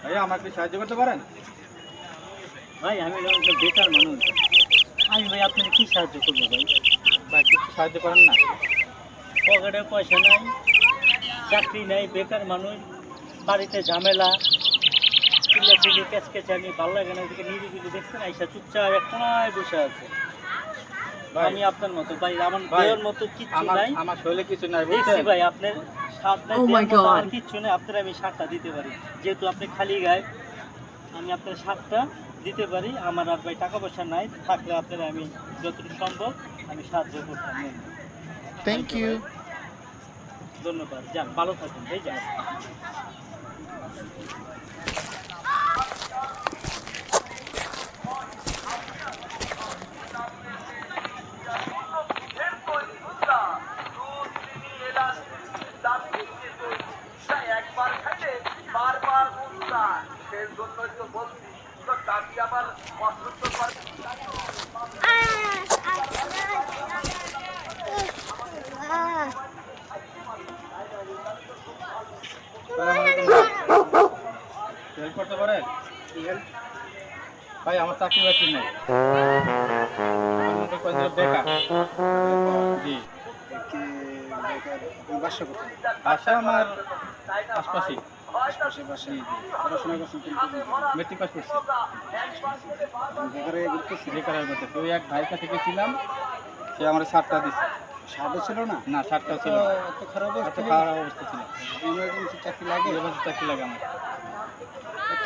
ভাইয়া আমাকে সাহায্য করতে পারেন? ভাই আমি একটা বেকার মানুষ, আমি ভাই আপনাকে কী সাহায্য করবো ভাই? ভাই কিছু সাহায্য করেন না? পকেটে পয়সা নাই, চাকরি নাই, বেকার মানুষ, বাড়িতে ঝামেলা, চিল্লাচিল্লি কেচকেচানি, ভালো লাগে না। ওদিকে নিরিবিলি দেখছেন, আইসা চুপচাপ এক কোনায় বসে আছে। ভাই আমি আপনার মতো ভাই, আমার ভাই, দেওয়ার মতো কিচ্ছু আমার নাই। আমার শরীরে কিছু নাই দেখছি বুঝছেন? ভাই আপনার সাত নাই, Oh my দেওয়ার মতো আমার God. কিচ্ছু নেই। আপনার আমি সাতটা দিতে পারি, যেহেতু আপনি খালি গায়ে, আমি আপনার সাতটা দিতে পারি। আমার আর ভাই টাকা পয়সা নাই, থাকলে আপনার আমি যতটুকু সম্ভব আমি সাহায্য করতাম। Thank you. ধন্যবাদ, যান ভালো থাকুন ভাই, যান। একবার খাইলে বারবার বুঝতা, সেই জন্যই তো বলছি তোর দাদি আবার অসুস্থ করে। হেল্প করতে পারেন? ভাই আমার চাকরি বাকরি নেই, আমার মতো কয়েকজন বেকার। জি, বাসা কোথায়? বাসা আমার আশপাশে। আশপাশে বাসা। পড়াশোনা করছেন কোন পর্যন্ত? মেট্রিক পাস করছি। বেকারে ঘুরতেছি। বেকারের মধ্যে তো এক ভাইয়ের কাছে গেছিলাম, সে আমার সারটা দিচ্ছে। সাদও ছিল না? না সারটাও ছিল না। এত খারাপ এত অবস্থা? খারাপ অবস্থা ছিল। ইমার্জেন্সি চাকরি লাগে? এবার চাকরি লাগে আমার।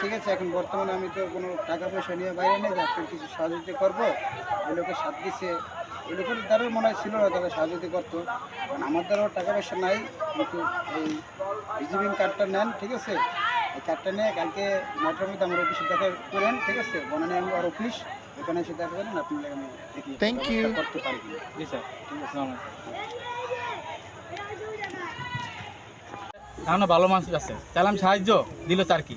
ঠিক আছে, এখন বর্তমানে আমি তো কোনো টাকা পয়সা নিয়ে বাইরে নেই যে আপনার কিছু সহযোগিতা করবো। ওই লোকের সাথ দিচ্ছে, ওই লোকের দ্বারাও মনে হয় ছিল না তাদের সহযোগিতা করতো। কারণ আমার দ্বারাও টাকা পয়সা নাই, কিন্তু এই ভিজিটিং কার্ডটা নেন, ঠিক আছে? এই কার্ডটা নিয়ে কালকে 9টার মধ্যে আমার অফিসে দেখা করেন, ঠিক আছে? বনানী আমি আর অফিস, ওখানে এসে দেখা করেন, আপনি আমি দেখি Thank you. ব্যবস্থা করতে পারি। জি স্যার, ঠিক আছে। আসসালামু আলাইকুম। ভালো মানুষ আছে, চাইলাম সাহায্য, দিল চার কি।